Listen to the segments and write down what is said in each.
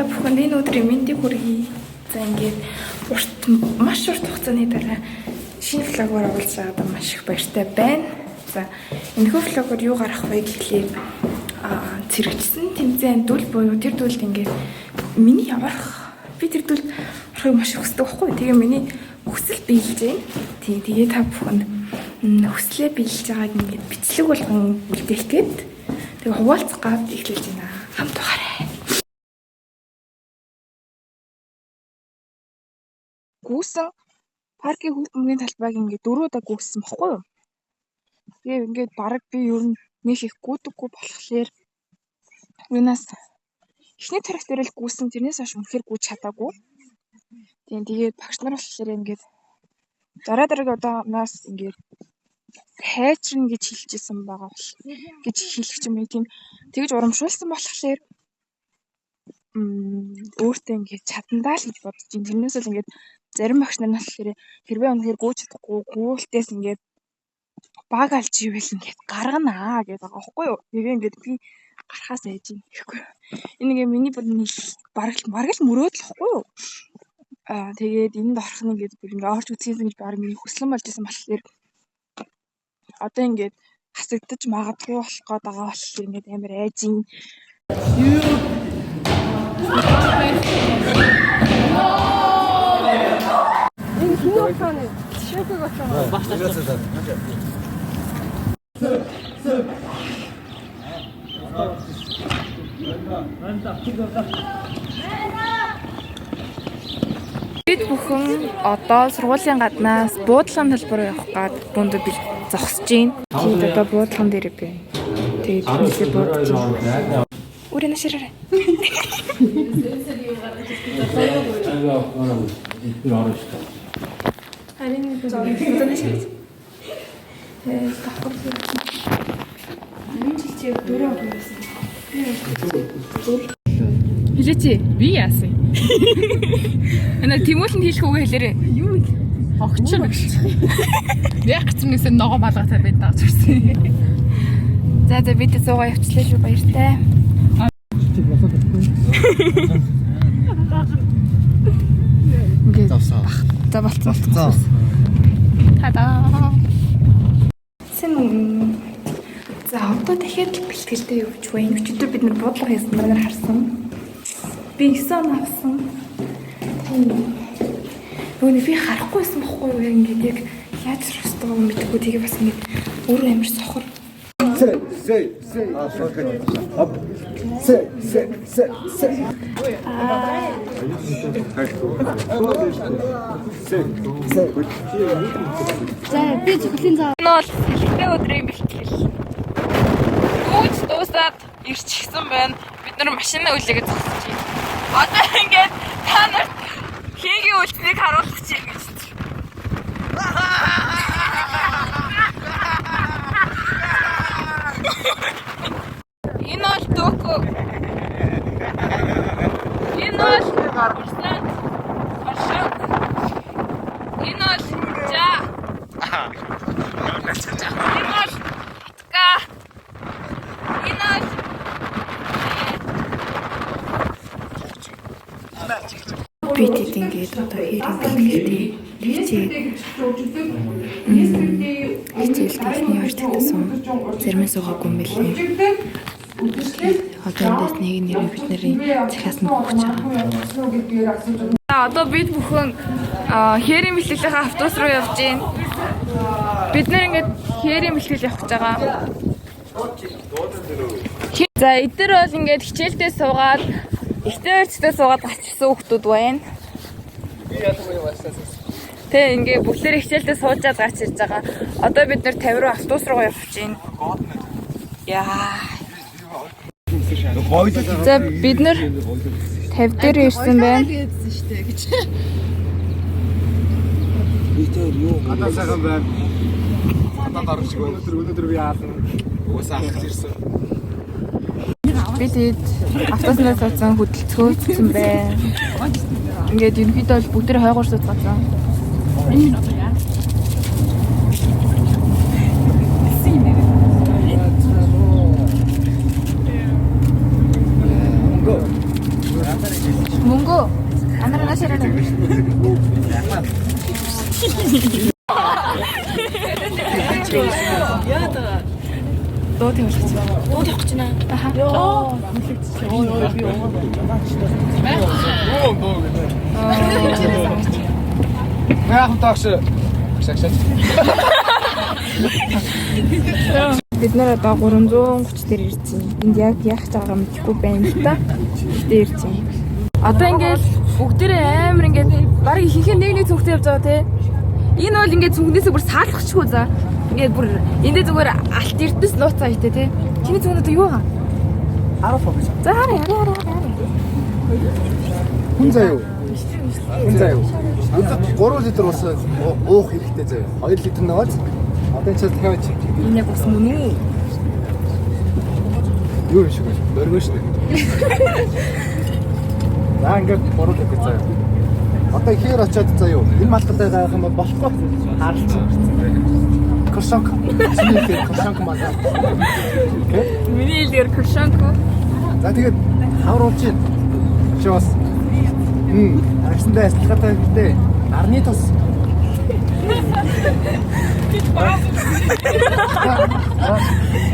та бүхэнд энэ өдрийн мэндийг хүргэе. За ингээд маш урт хугацааны дараа шинэ влогоор оруулж байгаад маш их баяртай байна. За энэхүү влогоор юу гарах вэ гэхлээр цэрэгчсэн тэмцээн дүл буюу тэр дүлд ингээд миний яварах би тэр дүлд орохыг маш их хүсдэг байхгүй. Тэгээ миний хүсэл биелж байна. Тэгээ та бүхэнд хүслээ биелж байгааг ингээд бичлэг болгон үлдээх гээд тэгээ хуваалцах гад эхлүүлж байна. Хамт байгаарай. Гүүсэн паркийн хүүхд мөнгөний талбайг ингээд 4 удаа гүйсэн баггүй юу? Тэгээ ингээд бараг би ер нь нэг их гүйдэггүй болохоор юунаас эхний тарихт дээр л гүйсэн, тэрнээс хойш үнэхээр гүйж чадаагүй. Тэгээд багш нар болохоор ингээд дараагийн удаагаас ингээд хайчрна гэж хэлчихсэн байгаа бол гэж хэлэх юм тийм тэгж урамшуулсан болохоор өөртөө ингээд чадандаа л гэж бодож байна. Тэрнээс л ингээд зарим багш нар нь болохоор хэрвээ үнэхээр гүйж чадахгүй гүйлтээс ингээд баг алж ивэл ингээд гарганаа гэдэг байгаа байхгүй юу. Тэгээ ингээд би гарахаас айж юм гэхгүй. Энэ ингээ миний бараг л мөрөөд л байхгүй юу. Тэгээд энд орох нь ингээд бүр ингээ орж үзсэн гэж баг миний хүслэн болж исэн болохоор одоо ингээд хасагдаж магадгүй болох гээд байгаа болохоор ингээд амар айж юм. Бид бүхэн одоо сургуулийн гаднаас буудлагын талбар явах гад бүндүүд зогсож байна. Тэгээд одоо буудлагын дээр би. Тэгээд хүмүүсээ буудаж байна. Үрэнэ ширээ. Харин зөвхөн ширээ. Давхар. Миний чичээ 4 он байсан. Хэлээч би яасан. Эна Тимүүлэнд хэлэх үгээ хэлээрээ. Юу вэ? Огч нэг. Яг гэцнээсээ ногоо малгайтай байна даа зүрсэн. За бид зугаа явчлаа шүү баяртай. Ингээд завсаа. За болцсон. Тадаа. За одоо дахиад бэлтгэлтэй явж байна. Өчигдөр бид нар буудлага хийсэн байгаа харсан. Би 9 он авсан. Өөний би харахгүйсэн бохгүй юу ингээд яг яаж сурахстайгаа мэдгүй тэгээ бас ингээд өөрөө амар сохор. За би зөвхөн заа. Энэ бол эхлээ өдрийн бэлтгэл. Гүйж дуусаад ирчихсэн байна. Бид нар машинаа үлээгээд зогсож байна. Одоо ингээд та нарт хийгийн үйлчлэгийг харуулах чинь гэж. Энэ бол Төкө. Энэ бол Гаргасан. Ашиг. Энэ бол Жа. Энэ бол Ка. Энэ бол бид ингээд одоо хэрэг бэлгэлтэй хичээлдээ явж тагсан зарим суугаагүй юм билээ. Одоо эндээс нэг нэр бид нарын цахиас нь өгч байгаа. Одоо бид бүхэн хэрэг бэлтгэлийн автобус руу явж байна. Бид нэр ингээд хэрэг бэлтгэл явах гэж байгаа. За эдгээр бол ингээд хичээлдээ суугаад ихтэйчдээ суугаад гачсан хүмүүс байна. Тэ ингээ бүгдээр хичээлдээ суужаад гарч ирж байгаа. Одоо бид нэр 50 руу автобус руу явж байна. Яа. За бид нэр 50 дээр ирсэн байна. Би тэр юу гадаа сайхан байна. Гадаа орж өнөөдөр би яасан. Уусаа ахиж ирсэн. Бид автобуснаас суудсан хөдөлцөөцсөн байна. Ингээд ерөнхийдөө бол бүгд хойгоор суудсан. Энэ одоо яа. Дуу тавьчих. Дуу тавих гэж байна. Аха. Яах тааш. Бид нэр одоо 330 дээр ирж байна. Энд яг яах гэж байгаа мэдэхгүй байна л та. Гэтэ ирж байна. Одоо ингээл бүгдээрээ амар ингээд барыг ихэнх нэг цүнхтэй явж байгаа те. Энэ бол ингээд цүнхнээсээ бүр саалгахгүй за. Ингээд бүр эндээ зүгээр алт эрдэнэс нууцаа хийтэй те. Чиний цүнхнүүд юу хаа? 10%. За хараа. Хүн заяа. Хүн заяа. 3 литр ус уух хэрэгтэй заяа. 2 литр наваад. Одоо ч дахиад Энэ яг ус мөн үү? юу юм шиг байна. Мөргөө шүү дээ. За ингээд 3 литр заяа. Одоо ихээр очиад заяа. Энэ малттай gaах юм бол болохгүй. Харалцсан. Кошонк. Чиний кошонк мага. Миний хэлээр кошонко. За тэгээд хавруулж чинь. Чи бас арсандаа ажиллахаатай гэдэг. Арны тус.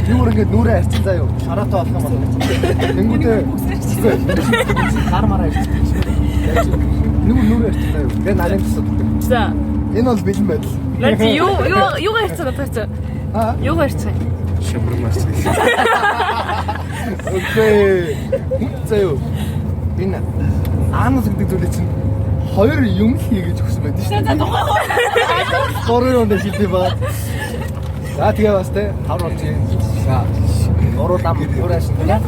Юу ингээд нүрээ арцсан заа юу? Шараатай болох юм бол. Тэнгүүтээ гар мараа ирчих. Нүрээ арцсан заа юу? Гэ нарийн тусад. За. Энэ бол бэлэн байдал. Лати юу гарцсан надад. Юу гарцсан? Шимбэр марцсан. Окей. Заа юу? Энэ аанаас гэдэг зүйлээ чинь хоёр юм хийгэж өгсөн байдаг шүү дээ. Гурван юм дээр шилдэг ба. За тэгээ бас те хавар болж юм. За. Уруу дам уураш байна.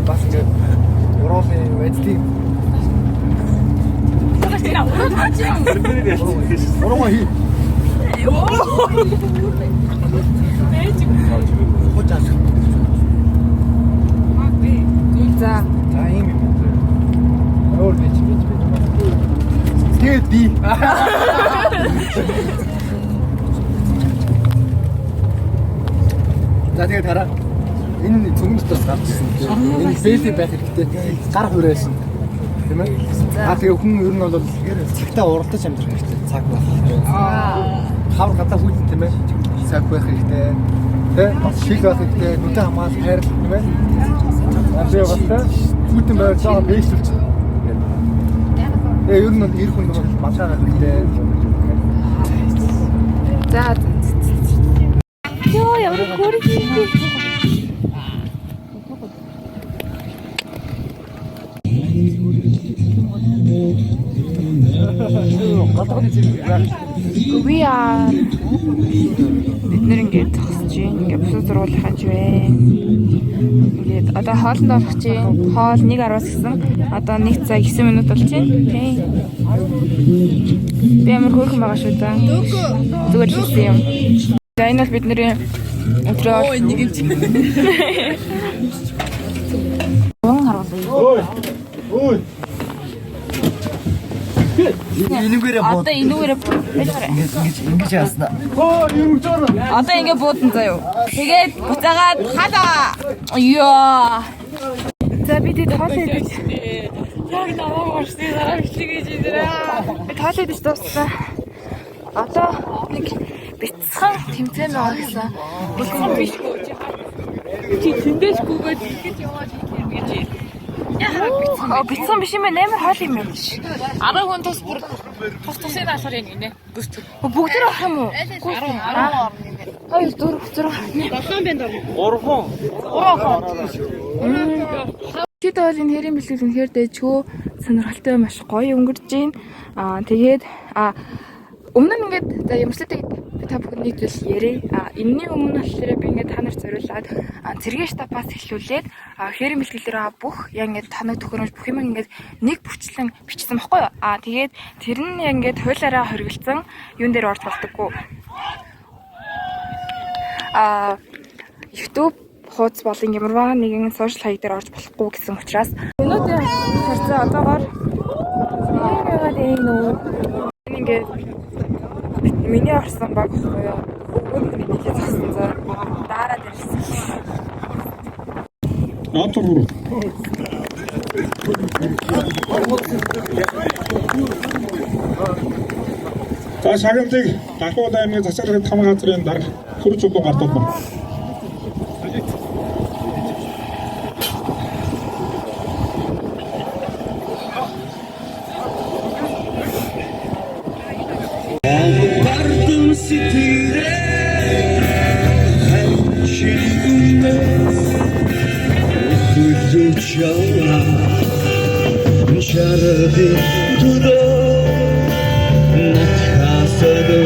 Бас ингэ уруулын вэдтиг. Уруу хий. Хочаас. За. За юм юм. Өөр бич. Тэгээд би. За тэгээд хараа. Энэ цөмөс тус гарч ирсэн. Энэ бэлий байх хэрэгтэй. Гар хуурайсан. Тийм ээ? Тэгээ хүн ер нь бол цагтаа уралдаж амьдрах хэрэгтэй. Цаг байх. Хавар гадаа хүйтэн тийм ээ? Цаг байх хэрэгтэй. Тэ? Шил байх хэрэгтэй. Нүдэн хамгаалах хайр тийм ээ? Би бас хүйтэн байж байгаа бэйсэлж. Тэгээ ер нь ир хүн бол мандаа хэрэгтэй. За. Йоо ямар хөргий. We are бид нэр ингээд зогсож байна. Ингээд бүсэд зургуулах гэж байна. Ингээд одоо хоолнд орох чинь хоол 1:10 гэсэн. Одоо 1 цаг 9 минут болж байна. Тийм. Би амар хөөрхөн байгаа шүү дээ. Зүгээр хэлсэн юм. За энэ бол бидний өдрөө нэг юм чинь. Гон харуулъя. Ой. Энэгээрээ бод. Одоо энүүгээрээ ингэж яасна. Юу гэж байна? Одоо ингэ буудан заяа. Тэгээд буцаагаад халаа. Ёо. За бид тоол идэж. Яг намайг орсны дараа бичлэгэж идэрээ. Би тоол идэж дууссан. Одоо нэг бяцхан тэмцээн байгаа гэсэн. Бяцхан бишгүй. Чи зиндэшгүйгээд ингэж яваад ирэх гэж. Яа бяцхан биш юм ээ, амар хоол юм юм биш. 10 хүн тус бүр тус-тусын алхаар юм гинэ. Бүгд л авах юм уу? 10 3 Тэд бол энэ хэрийн бэлтгэл үнэхээр дэжгөө сонирхолтой маш гоё өнгөрч байна. Тэгээд өмнө нь ингээд за ямар ч гэдэг та бүхэн нэг зүйл ярэ. Энэний өмнө болохоор би ингээд та нарт зориулаад цэргийн штабаас эхлүүлээд хэрийн бэлтгэлээр бүх яг ингээд таныг төхөөрөмж бүх юм ингээд нэг бүрчлэн бичсэн баггүй юу? Тэгээд тэр нь яг ингээд хуулаараа хоригдсан юун дээр орж болдоггүй. YouTube хуудас болон ямарваа нэгэн сошиал хаяг дээр орж болохгүй гэсэн учраас өнөөдөр харцаа одоогоор ингээд миний орсон баг боёо өгөн миний зогсон за дараад ирсэн. Натур. За шагналыг Дахиуд аймгийн засаглалын 5 газрын дарга хурц удаа гартуулна. Vardın sitire her şeyimde Kuyruğu çağla Şarabı dudo Nakasada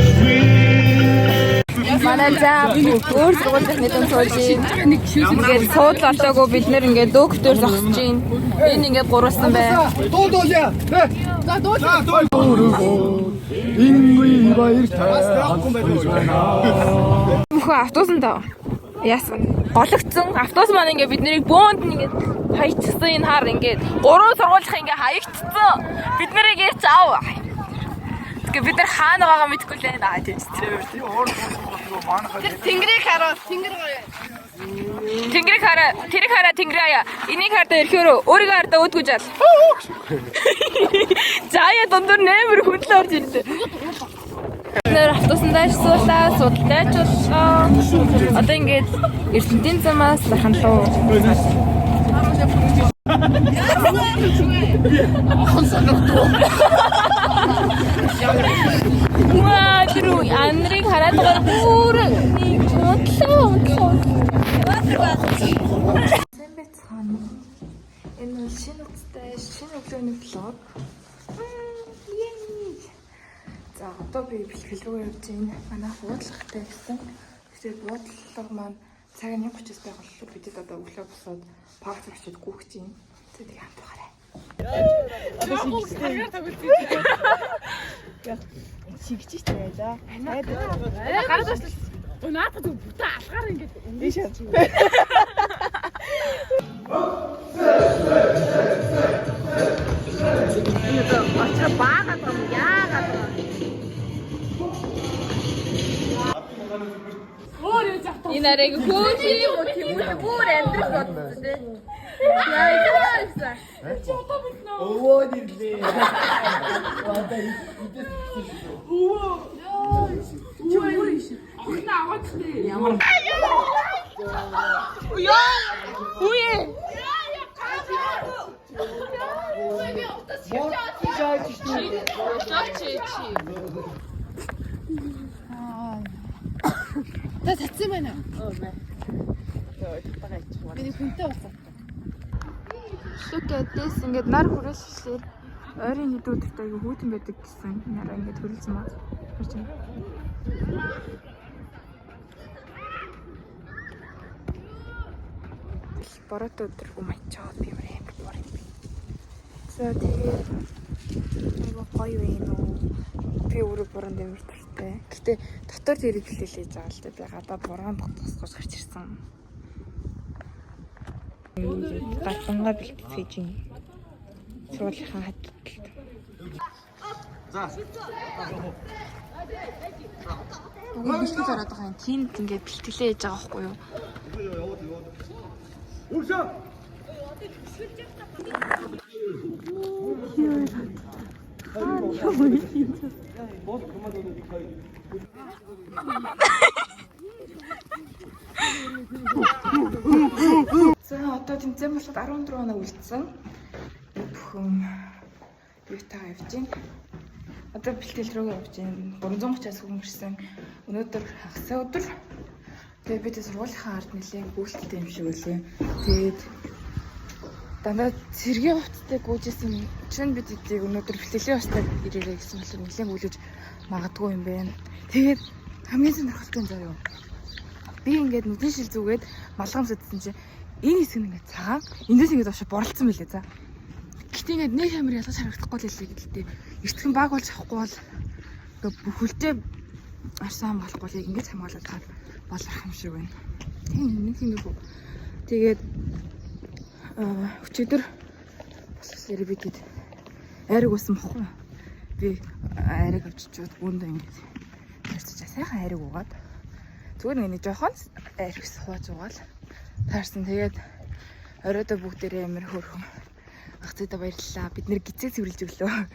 Манай заа өөр сургууль мэдэн сууж ингээд сууд болоогүй бид нэр ингээд доктор зогсож байна. Энэ ингээд гурвсан бай. Дуудуулъя. За дуудуулъя. Ингүй баяртай хамтдаж байна. Мөхөө автобусанд яасан гологцсон автобус маань ингээд бид нарыг бөөнд ингээд хаягдсан энэ хар ингээд гурван сургуулийнх ингээд хаягдсан. Бид нарыг ярьж аав. Бид нар хаана байгаа мэдэхгүй л байна тийм ч. Тэнгэрийг хараа, тэнгэр гоё. Тэнгэрийг хараа, тэрийг хараа, тэнгэрээ. Энийг хардаа ирэхээр өөрийгөө хардаа өөдгөө жаал. Заяа дундуур нэмэр хүндлээ орж ирдэ. Нэр автобусандаа суулаа, судалдаач боллоо. Одоо ингээд Эрдэнэтийн замаас захын руу. Ахан санагдав. Ваа, тэр анрыг хараад байгаа бүр нэг бодлоо. Сэмбэцхан. Энэ шинэ үстэй шинэ өглөөний влог. За одоо би бэлтгэл рүү явж байна. Манай буудлахтай гэсэн. Тэгэхээр буудлага маань цаг 1:30-аас байх боллоо. Бидэд одоо өглөө босоод парк очиж гүөх чинь. Тэгээд хамт байгаарай. Чигчтэй байлаа. Гараад очлоо. Наадах зүг бүтэн алгаар ингэж ингэж шаа. Ачаа баагаад юм яагаад вэ? Энэ арайг хөөж юм уу тийм үү бүр амьдрах бодсон тий. Яа яасан. Чи одоо мэднэ. Өвөө нэрлээ. Охин аваад тий. Ямар Яа. Үе. Та татсан байна. Миний хүнтэй болсон. Шүкэдэс ингээд нар хүрээлчлээ. Ойрын хэд өдөртэй айгүй хүүтэн байдаг гэсэн. Нараа ингээд хүрэлцэн маа. Харж байна. Бороотой өдөр умайчаа би ямар амар бор юм. За тэгээд айгүй гоё юм уу? Би өөрөө бороонд амар дуртай. Гэтэ дотор тэр хэлэлээж байгаа л дээ. Би гадаа бороонд тосгож гарч ирсэн. Гатлангаа бэлтгэж юм. Сургуулийнхаа хаталт. За. Бэлтгэл ороод байгаа юм. Тиймд ингээд бэлтгэлээ хийж байгаа байхгүй юу? Үрсэ. За одоо тэмцээн болоод 14 хоног үлдсэн. Бүхэн юутаа явж байна. Одоо бэлтгэл рүү явж байна. 330-аас хөнгөрсөн. Өнөөдөр хагасаа өдөр. Тэгээ бид сургуулийнхаа ард нэлээд гүйцэтгэдэг юм шиг үлээ. Тэгээд дандаа цэргийн хувцастай гүйжсэн чинь бид эдийг өнөөдөр бэлтгэлийн устдад ирээрэй гэсэн болохоор нэлээд гүйлж магадгүй юм байна. Тэгээд хамгийн сонирхолтой заа юу? Би ингээд нүдэн шил зүгээд малгам сэдсэн чинь энэ хэсэг нь ингээд цагаан, эндээс ингээд ошоо борлцсон байлээ за. Гэтэ ингээд нэг амар ялгаж харагдахгүй л хэлээ гэдэлтэй. Эртхэн баг болж авахгүй бол ингээд бүхэлдээ арсан болохгүй л ингээд хамгаалаад хаад болох юм шиг байна. Тийм нэг юм уу. Тэгээд өчигдөр босчихлоо би гээд айраг уусан бохгүй. Би айраг авчиж гүндээ ингээд ярьцгаа сайхан айраг уугаад зүгээр нэг жоохон айраг сууж уугаал таарсан. Тэгээд оройдоо бүгдээрээ амар хөөрхөн ах зүйдэ баярлалаа. Бид нэр гизээ цэвэрлж өглөө.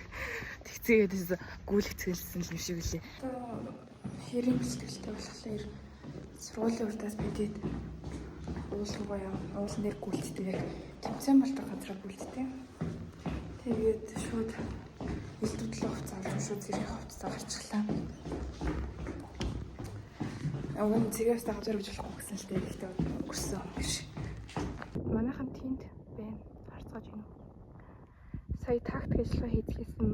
Тэгцээгээд гүйл хэцгэлсэн юм шиг үлээ. Хэрэг бэлтгэлтэй болохоор Сургуулийн урдаас бидэд уулуугаа яа. Уулан дээр гүйлцдэг яг тэмцээн болдог газараа гүйлцдэг. Тэгээд шууд ил төдлөө хувцас авч шууд зэрэг хувцасаа гарчихлаа. Өвөн цэгээс газар гэж болохгүй гэсэн л дээ. Гэхдээ өнгөрсөн биш. Манайхан тэнд байна. Харцгааж байна уу? Сая тактик ажиллагаа хийчихсэн.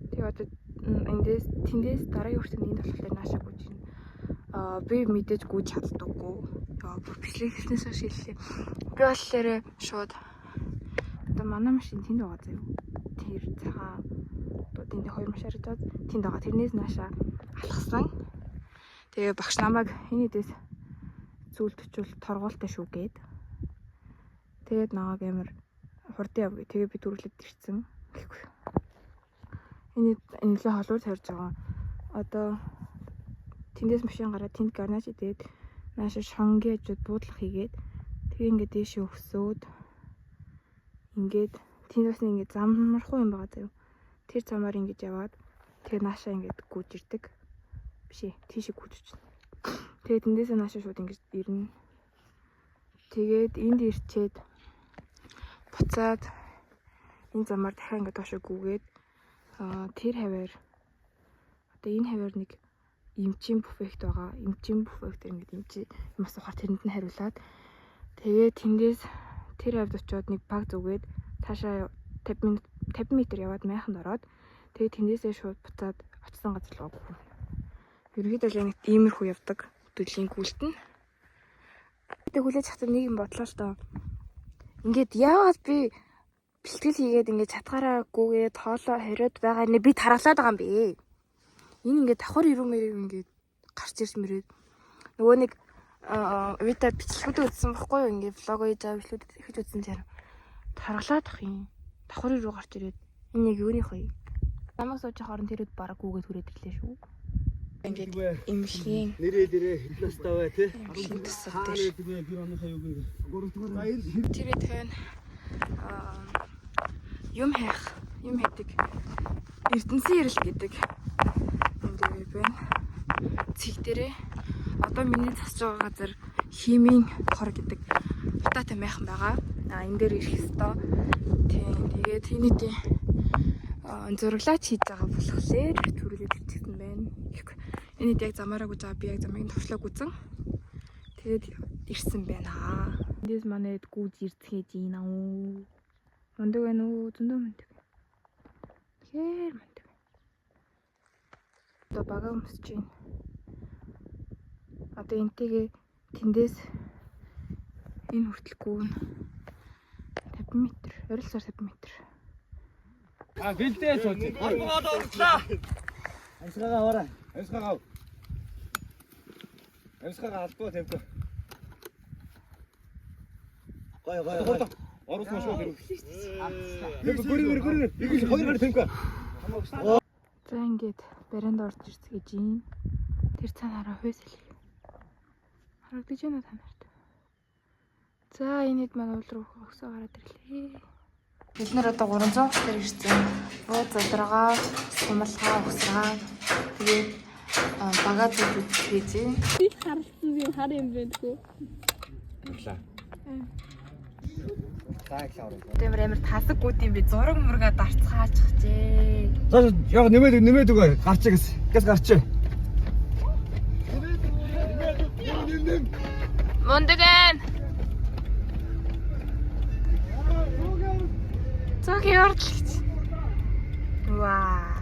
Тэгээ одоо тэндээс дараагийн хүртэл нэнд болохоор наашаа гүйж байна. Би мэдээж гүйж чаддаггүй. Бүр бэлэг хэлснээс хойш хэллээ. Би болохоор шууд одоо манай машин тэнд байгаа заяа. Тэр цагаан тэнд хоёр машин харагдаад тэнд байгаа. Тэрнээс наашаа алхсан. Тэгээ багш намайг энэ дэс зүйлтчүүл торгуултай шүү гээд. Тэгээд намайг амар хурдан яв гэ. Тэгээ би дүрлээд ирсэн. Энэ нэлээ холуур тавьж байгаа. Одоо тэндээс машин гараад тэнд гарнаж идээд нааша шонгийн ажууд буудлах хийгээд тэгээ ингээд дээшээ өсөөд ингээд тэнд бас ингээд замархуу юм байгаа заяа. Тэр замаар ингээд яваад тэгээ наашаа ингээд гүйж ирдэг. Бишээ тийшээ гүйж чинь. Тэгээ тэндээсээ наашаа шууд ингээд ирнэ. Тэгээд энд ирчээд буцаад энэ замаар дахиад ингээд доошоо гүгээд тэр хаваар одоо энэ хаваар нэг эмчийн буфет байгаа. Эмчийн буфет ингээд эмчи юм асуухаар тэрэнд нь хариулаад тэгээд тэндээс тэр хавьд очиод нэг баг зүгээд цаашаа 50 м яваад майханд ороод тэгээд тэндээсээ шууд буцаад очсон газар руу гүв. Ерөнхийдөө л нэг иймэрхүү явдаг төдлийн гүйлтэн. Тэгээд хүлээж хатсан нэг юм бодлоо л доо. Ингээд яагаад би бэлтгэл хийгээд ингээд чатгаараа гүгээд хоолоо хариуд байгаа нэ би тараглаад байгаа юм бэ? Энэ ингээд давхар ирүүмээр ингээд гарч ирс мөрөөд нөгөө нэг видео бичлэгүүд үзсэн баггүй юу? Ингээд влог хийж байгаа бичлэгүүд ихэж үзсэн зэрэг тараглаад ах юм. Давхар ирүү гарч ирээд энэ яг юуных вэ? Намайг сууж харан тэрэд бараг гүгээд хүрээд ирлээ шүү. Ингээд имлэгийн нэрээ хилнастай бай тий. 10 төсөв дээр би оныхаа юуг 3 тэгээд тань юм хийдэг Эрдэнэсийн ярил гэдэг юм дээр байна. Цэг дээрээ одоо миний засж байгаа газар химийн хор гэдэг утаатай майхан байгаа. Энэ дээр ирэх ёстой. Тэгээд энэний зураглаач хийж байгаа болохоор төрөлөд ирчихсэн байна. Энэд яг замаараа гүйж байгаа. Би яг замыг товчлоо гүзэн. Тэгээд ирсэн байна. Эндээс манайд гүйж ирцгээж ийна уу. Мундаг байна уу? Зөндөө мундаг. Тэгэхээр мундаг. Одоо бага өмсөж байна. Одоо энтэйгээ тэндээс энэ хүртэлгүй 50 м. Орилсоор 50 м. гэлдээ сууж. Албагаад орлоо. Амсгагаа аваарай. Амсгагаа ав. Амсгагаа албаа тавьдаг. Гой. Орос машуу хэрэг. Гүр. Игэл хоёр гар тавьдаг. За ингээд баринд орж ирцгээж юм. Тэр цаанаараа хөөс хэлээ. Харагдаж байна уу та нарт? За энэд манай уул руу өсөө гараад ирлээ. Бид нар одоо 300 дээр ирсэн. Руу задрага, сумалгаа, усраа. Тэгээд багаад үзчихээж. Би харсан юм хар юм байдгүй. Баярлаа. Тэмэр амар тасаггүйд юм би зураг мургаа дарцгаачихжээ. За яг нэмээд үгүй гарч гэс гарч. Мондэгэн. Цог ярдлагч. Ваа.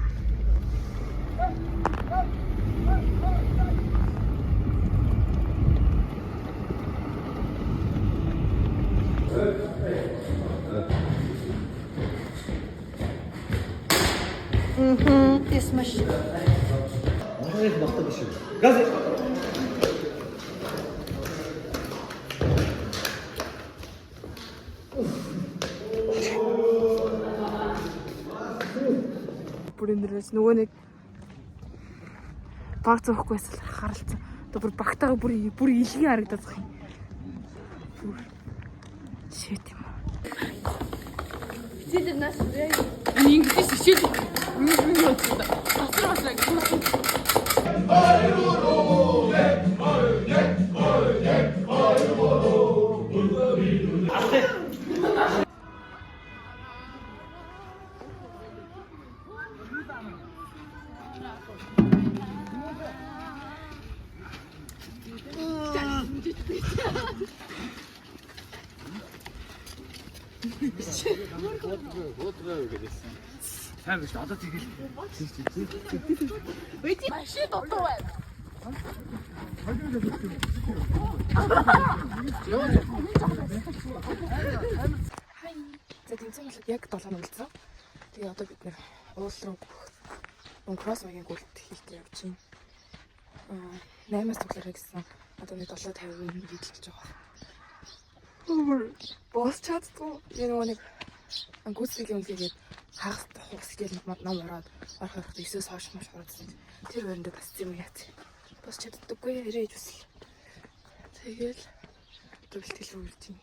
This machine. Махыг багтдаг шүү. Газ. Бүрэндрээс нөгөө нэг баг зөөхгүй байсан харалцсан. Одоо бүр багтаага бүр илгийн харагдаад байгаа юм. Бүр шийт юм. Бид нас ингэж шийд. Юу болчихсон. Тасраа баслаа. сайн биш одоо тэгэл Машин дотор байна. За тэнцэн болоод яг 7 үлдсэн. Тэгээ одоо бид нэр уул руу кросс маягийн гүйлт хийх явж байна. 8-аас цуглараа гэсэн. Одоо нэг 7:50 хийдэлж байгаа. Бос чаддгүй. Энэ нэг гүйцэтгэлийн үнэлгээгээд хагас хугас гээл ном ороод орох 9-өөс хойш маш хурдсан. Тэр байранд бас юм яац. Бос чаддаггүй ирээж үсэл. Тэгэл төвлөлт рүү үлдээ.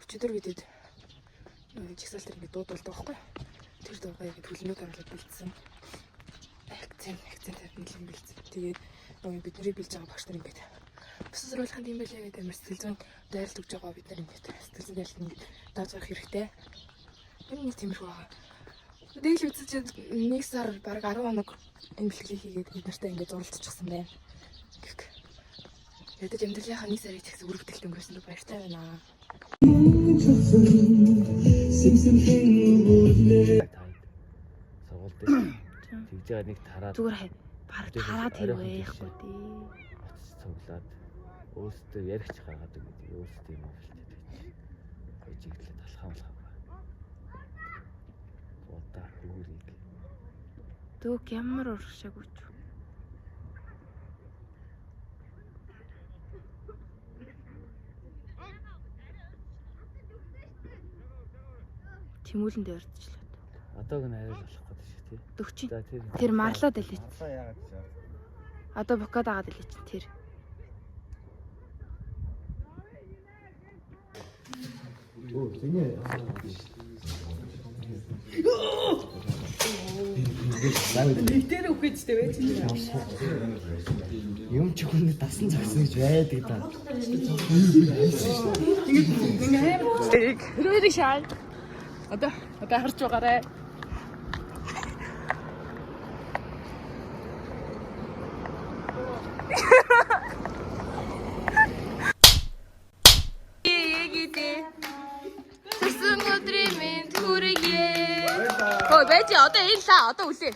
Өчигдөр бидэд жигсаалтэр ингэ дуудуулдаг байхгүй. Тэр дуугаа ингэ төлнүүд оруулаад бэлдсэн. Акцент бэлэн бэлдсэн. Тэгээд нөгөө бидний бэлж байгаа багш нар ингэ бус сурвалжахын юм байлаа гэдэг амар сэтгэл зүйн дайралт өгж байгаа бид нар ингэ сэтгэл зүйн дайралт ингэ дааж авах хэрэгтэй. Энэ нэг тиймэрхүү байгаа. Тэгэл үзэж нэг сар баг 10 хоног энэ бэлтгэлийг хийгээд бид нартай ингэ зуралдчихсан байна. Ядаж амьдралынхаа нэг сарыг ч гэсэн үргэлжлэлт өнгөрөөсөнд баяртай байна. Сургууль дээр тэгж байгаа нэг тараад Зүгээр хай. Бараг тараад хийвэхгүй дээ. цуглаад өөрсдөө яригч гаргадаг гэдэг өөрсдөө юм авалттай гэж иглээд алхамлах байгаа. Удаа хүүрийг Дөөг ямар урагшаагүй ч. Тэмүүлэнд ярьдчлаа. одоог нь арай л болох гэдэг шиг тий. Дөгчин. За Тэр марлаад илээ. яагаад ч яа. Одоо бокад агаад илээ чи тэр. Оо зинэ. Нэгтээр үхэж дээ байж. Юм ч хүн дасан зогсон гэж байдаг да. Ингээ хэрэг шаал. Одоо харж байгаарэ. Тэсэн өдрийн минь хүрээ. Хөөе байж одоо ийлээ одоо үлээ.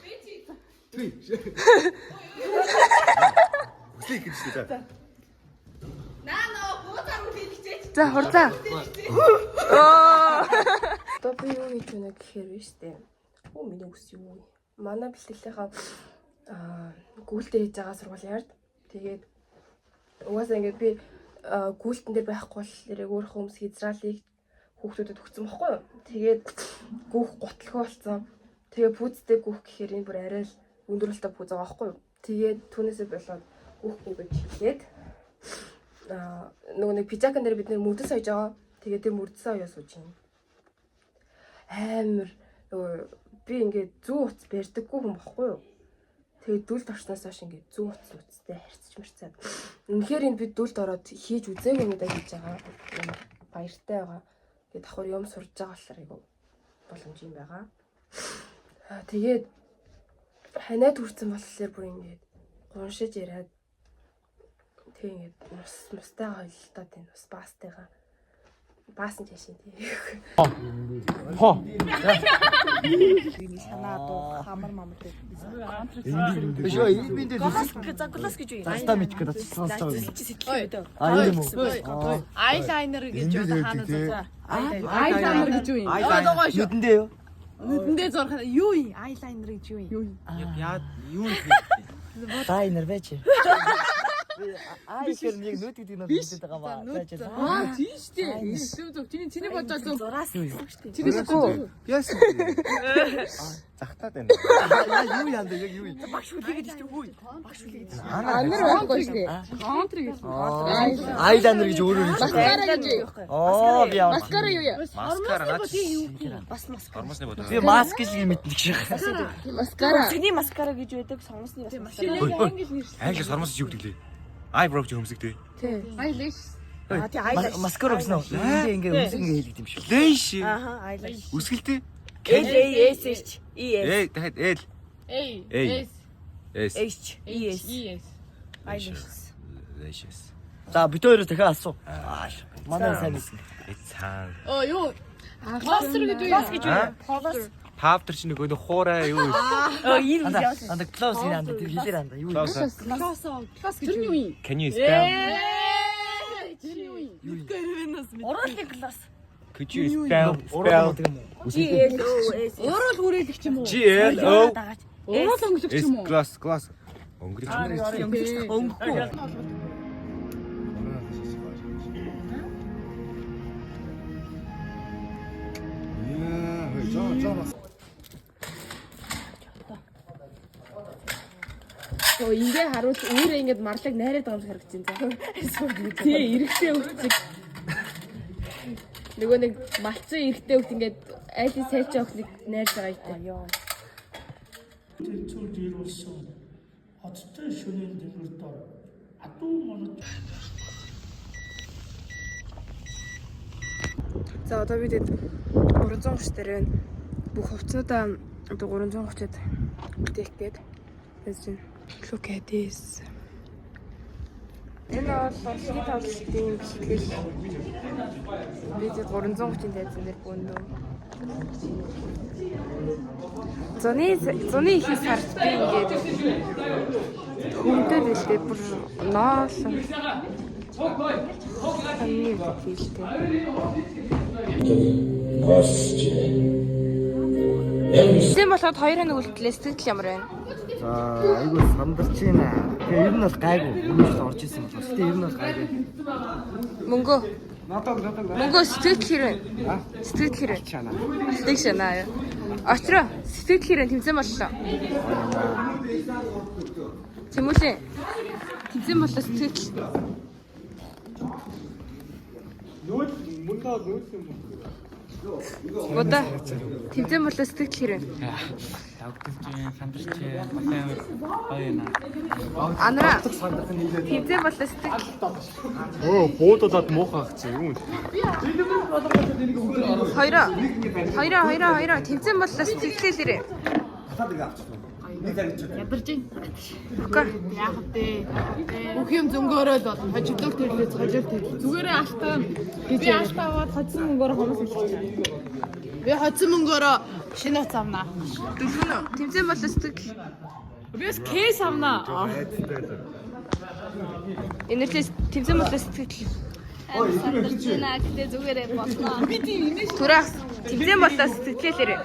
Үсэг гэж дээ. За хурлаа. Одоо би юу гэж байна гэхээр биш үү? Оо миний үс юу? Манай бэлтгэлийнхаа гүйлтэй хийж байгаа сургуулийн ард. Тэгээд угаасаа ингээд би гүйлтэн дээр байхгүй бол нэрээ өөр хүмүүс Израилийг хүүхдүүдэд өгсөн байхгүй юу? Тэгээд гүөх готлохоо болсон. Тэгээ пүүцтэй гүөх гэхээр энэ бүр арай л өндөрлөлтөй пүүз байгаа байхгүй юу? Тэгээд түүнээсээ болоод гүхгүй гэж хэлээд нөгөө нэг пижакан дээр бид нэр мөрдөс сойж байгаа. Тэгээд тэр мөрдөс соёо сууж юм. Амар нөгөө би ингээд зүү уц барьдаггүй хүн баггүй юу? Тэгээд дүлд орсноос хойш ингээд зүү уцтай харьцаж мэрцээд. Үнэхээр энэ бид дүлд ороод хийж үзээгүй юм даа хийж байгаа. Баяртай байгаа. Тэгээд давхар юм сурж байгаа болохоор айгу боломж юм байгаа. Тэгээд ханаад хүрсэн болохоор бүр ингээд гуншиж яриад тэг ингээд мустайгаа хэлтаа тийм бас баастайгаа баасан жишээ тийм. Санаа дуу хамар мамтай. Биш үү? Би энэ Заглас гэж юу? Таста мэдэх гэдэг сонсож байгаа. Ой. Ийм үү? Айлайнер гэж одоо хаана заа. Айлайнер гэж юу юм? Нүдэндээ юу? Нүдэндээ зурх юу юм? Айлайнер гэж юу юм? Яа юу юм? Лайнер байж. Айхэр нэг нүд гэдэг нь мэдээд байгаа ба. Байж. Тийм шүү дээ. Зөв. Чиний бодож зөв. Чиний шүү. Яс. Захтаад байна. Яа юу янд яг юу юм? Багш хүлээгээд шүү дээ. Багш хүлээгээд. Анир байхгүй шүү дээ. Контр гэж. Айлайнер гэж өөрөө хэлж байгаа. Маскара гэж юу? Оо би яа. Маскара юу яа? Маскара наач. Бас маскара. Ормосны бодоо. Би маск гэж мэддэг шиг. Маскара. Цэгний маскара гэж байдаг. Сонгосны бас маскара. Англи сормос юу гэдэг лээ? Ай бро ч хөмсгдээ. Тий. Айлэш. тий айлаш. Маскара өгсөн үү? Ингээ үсэг ингээ хийлгэж юм шүү. Лэш. Ааха айлаш. Үсгэлтэй. L-A-S-H E-S. Дахиад L. S. H-E-S. Айлаш. Лэшэс. За бид хоёроос дахиад асуу. Манай сайн мэдсэн. Цаа. Юу? Кластер гэдэг юу? Класс гэж юу? Павтер чинь нөгөө хуурай юу? Энэ үгүй яа. Анда клаус энэ анда тэр хэлээр анда юу? Класс гэж юу? Can you spell? Уруулын класс. Could you spell? G-L-O-S. Урал хүрээлэгч юм уу? G-L-O. Урал өнгөлөгч юм уу? Class. Өнгөрч. Өнгөхгүй. Оо ингээ харуул өөрөө ингээд марлаг найраад байгаа юм харагдаж байна. Тий, эрэхтэй хөвчөг. Нөгөө нэг малцсан эрэхтэй хөвт ингээд айлын сайчин охиныг найрж байгаа юм. тэнцүүлж ирүүлсэн хоттой шөнийн дэвгэрдор адуу монот. За одоо бид 330 дээр байна. Бүх хувцснуудаа одоо 330-ад бүтээх гээд байж байна. Look at this. Энэ бол шийд тавлалтын бэлтгэл. Бид 330-ын тайзан дээр бөндөө. Зуны их сард би ингээд хүмдэл үлдээ бүр ноолсон. Амны үлдээлтэй. Тэм болоод 2 хоног үлдлээ сэтгэл ямар байна? За айгуу сандарч байна. Тэгээ ер нь бол гайгүй. Өмнөс орж исэн бол. Гэтэ ер нь бол гайгүй. Мөнгө сэтгэл хэр байна? Сэтгэл хэр байна? Сэтгэл шанаа юу? Очроо сэтгэл хэр байна? Тэмцэн боллоо. Тэмүүлээ. Тэмцэн боллоо сэтгэл. Года тэмцэн боллоо сэтгэл хэр байна? Анара тэмцэн боллоо сэтгэл. Оо, буудаад муухай хацсан юм. Хоёроо тэмцэн боллоо сэтгэл хэрэг. Ядарч байна. Яах вэ? Бүх юм зөнгөөрөөд бол хожигдох төрлөө цожиг төрлөө. Зүгээрээ алтаа. Би алтаа аваад хоцсон мөнгөөр хомос хэлчихсэн. Би хоцсон мөнгөөрөө шинэ утас авнаа. Дөрвөн тэмцэн боллоо сэтгэл. Би бас кейс авнаа. Энэрлээ тэмцэн боллоо сэтгэл. Сандарч байна гэдэг зүгээрээ болно. Би тийм инээш. Тураас тэмцэн боллоо сэтгэл хэрэг.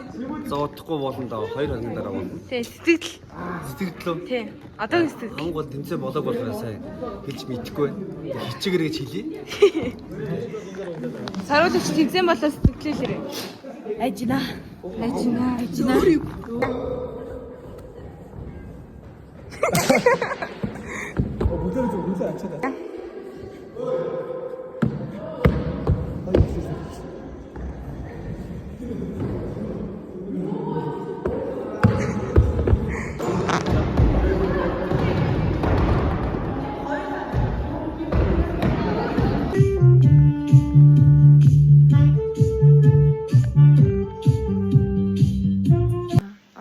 За удахгүй болно даа. 2 хоногийн дараа болно. Тий сэтгэл. Сэтгэлдлөө. Тий. Одоо сэтгэл. Хамгийн гол тэмцээн болоог болохоор сайн хэлж мэдэхгүй. Хичээгээр гэж хэлье. Саруулагч тэмцэн боллоо сэтгэл хэрэг. Ажина. Бүгдээ зөв үлээ ачаад.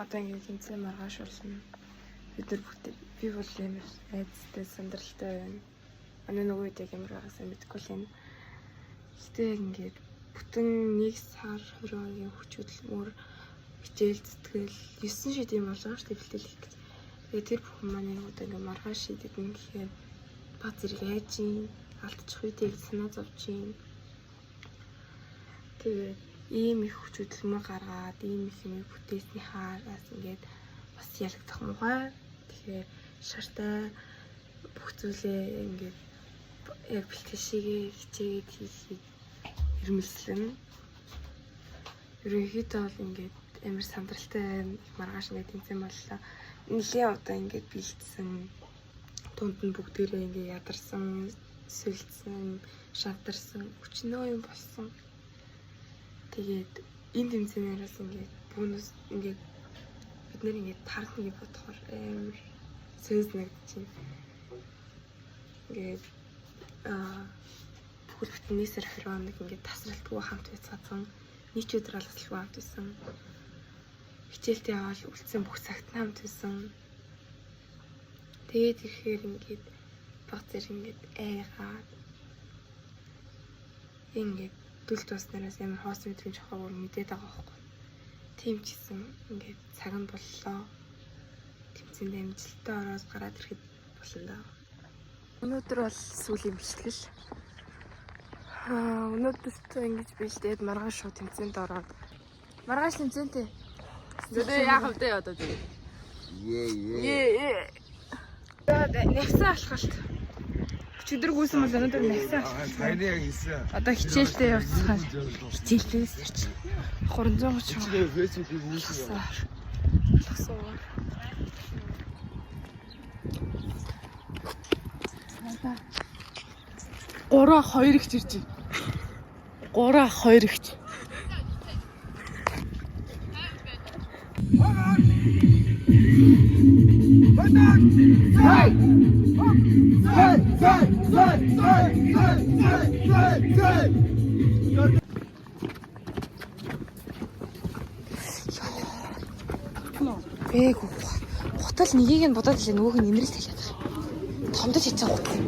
Одоо ингэ тэмцэн маргааш болно. Бид нар бүгд би бол ямар айцтай сандралтай байна. Манай нөгөө үед яг ямар байгаасаа мэдэхгүй л байна. Гэтэ ингээд бүтэн 1 сар 20 хоногийн хүчхөдөлмөр хичээл зүтгэл 9 шид юм болж байгаа шүү дээ бэлтгэл хийх гэж. Тэгээ тэр бүхэн манай нөгөө ингээд маргааш шидэд юм гэхээр ба зэрэг яаж ийн алдчих үедээ гэж санаа зовж ийн. Тэгээ ийм их хүчхөдөлмөр гаргаад ийм их юм бүтээсний хаараас ингээд бас ярагдах мухай. Тэгэхээр шартай бүх зүйлээ ингээд яг бэлтгэл шигээ хичээгээд хийхийг ирмэлсэн. Ерөнхийдөө бол ингээд амар сандралтай маргааш ингээд тэмцээн боллоо. Нилийн удаа ингээд бэлдсэн. Тунд нь бүгдээрээ ингээд ядарсан, сүлдсэн, шавдарсан, өчнөө юм болсон. Тэгээд энэ тэмцээнээс ингээд бонус ингээд бид нэр ингээд тархныг бодохоор амар сөз нэгдэж байна. Ингээд бүхэл бүтэн нийсэр 20 хоног ингээд тасралтгүй хамт байцгаасан. Нийт өдөр алгалгүй хамт байсан. Хичээлтэй явал үлдсэн бүх цагт хамт байсан. Тэгээд ирэхээр ингээд баг зэрэг ингээд айгаад ингээд дүл туснараас амар хоос мэдрэмж авахгаар мэдээд байгаа байхгүй. Тийм ч гэсэн ингээд цаг нь боллоо. Тэмцээнд амжилттай ороод гараад ирэхэд болсон даа. Өнөөдөр бол сүүлийн бичлэгэл. Өнөөдөртөө ингэж бэлдээд маргааш шууд тэмцээнд ороод. Маргааш тэмцээнтэй. Зөдөө яах вэ одоо тэгээд. Ээ. Нэгсэн алхалт. Өчигдөр гүйсэн бол өнөөдөр нэгсэн алхалт. Сайн яг хийсэн. Одоо хичээлдээ явцгаан. Хичээлдээс ирч. 330. Тэгээ фэйсбүүкийг үүсгэн. Алхасуугаар. Гураа 2 ихч ирж байна. Гураа 2 ихч. Ээгүй. Хутал нэгийг нь бодоод илээ нөгөөг нь инрэл хэлээд байгаа. Томдож хийчих гутал.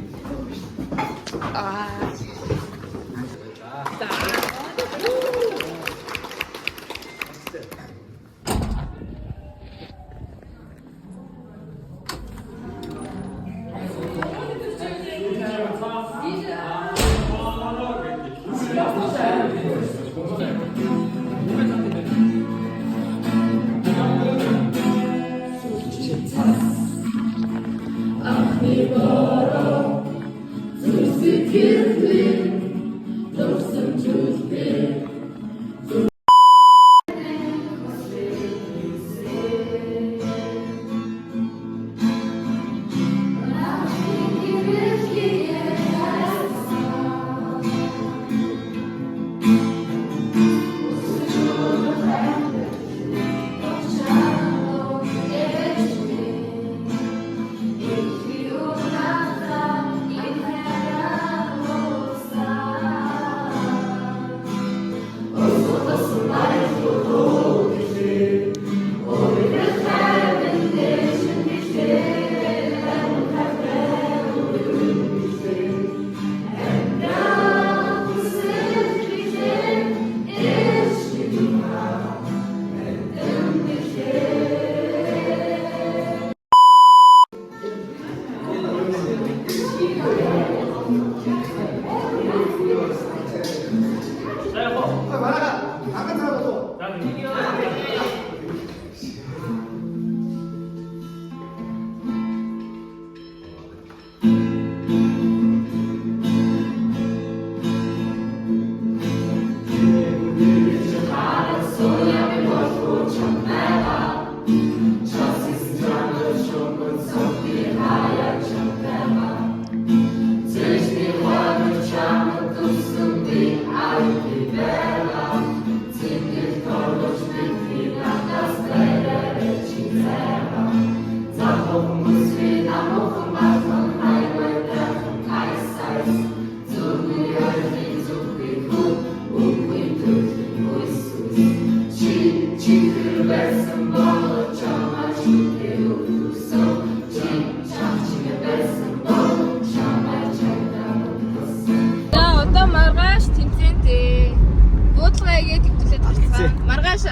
Маргааш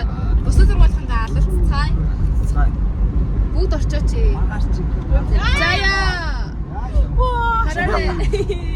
бусад сургуулийн даалгавар цай. Бүгд орчооч. Заяа. Хараа.